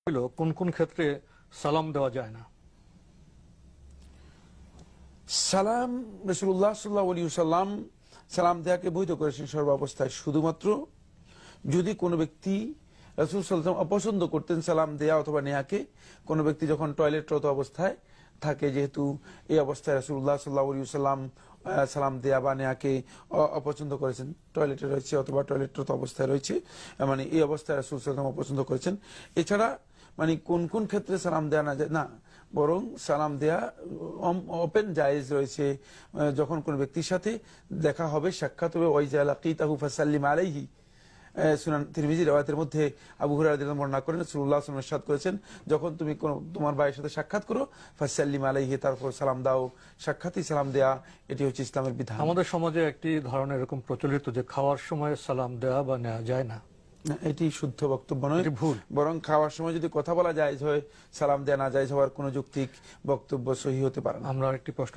কোন কোন ক্ষেত্রে সালাম দেওয়া যায় না? সালাম রাসূলুল্লাহ সাল্লাল্লাহু আলাইহি ওয়াসাল্লাম সালাম দেয়াকে বৈধ করেছেন সর্বাবস্থায়, শুধুমাত্র যদি কোনো ব্যক্তি রাসূল সাল্লাল্লাহু আলাইহি ওয়াসাল্লাম অপছন্দ করতেন সালাম দেয়া অথবা নেয়াকে। কোনো ব্যক্তি যখন টয়লেটরত অবস্থায় থাকে, যেহেতু এই অবস্থায় রাসূলুল্লাহ সাল্লাল্লাহু আলাইহি ওয়াসাল্লাম সালাম দেয়া বা নেয়াকে অপছন্দ করেছেন, টয়লেটে রয়েছে অথবা টয়লেটরত অবস্থায় রয়েছে, মানে এই অবস্থায় রাসূল সাল্লাল্লাহু আলাইহি ওয়াসাল্লাম অপছন্দ করেছেন। এছাড়া মানে কোন কোন ক্ষেত্রে সালাম দেয়া না যায় না, বরং সালাম দেয়া ওপেন জায়েজ রয়েছে। যখন কোন ব্যক্তির সাথে দেখা হবে, সাক্ষাৎ হবে, ওয়াইজা লাকিতাহু ফাসাল্লিম আলাইহি, সুনান তিরমিজি রওয়ায়াতের মধ্যে আবু হুরায়রা রাদিয়াল্লাহু আনহু বর্ণনা করেন, রাসূলুল্লাহ সাল্লাল্লাহু আলাইহি ওয়াসাল্লাম ইরশাদ করেছেন, যখন তুমি তোমার ভাইয়ের সাথে সাক্ষাৎ করো, ফাসাল্লিম আলাইহি, তারপর সালাম দাও। সাক্ষাৎই সালাম দেয়া, এটি হচ্ছে ইসলামের বিধান। আমাদের সমাজে একটি ধারণা এরকম প্রচলিত যে খাওয়ার সময় সালাম দেওয়া বা নেওয়া যায় না। এটি শুদ্ধ বক্তব্য নয়, ভুল। বরং খাওয়ার সময় যদি কথা বলা যায় হয়, সালাম দেয়া না যায় হওয়ার কোনো যৌক্তিক বক্তব্য সহি হতে পারে না। আমরা একটি প্রশ্ন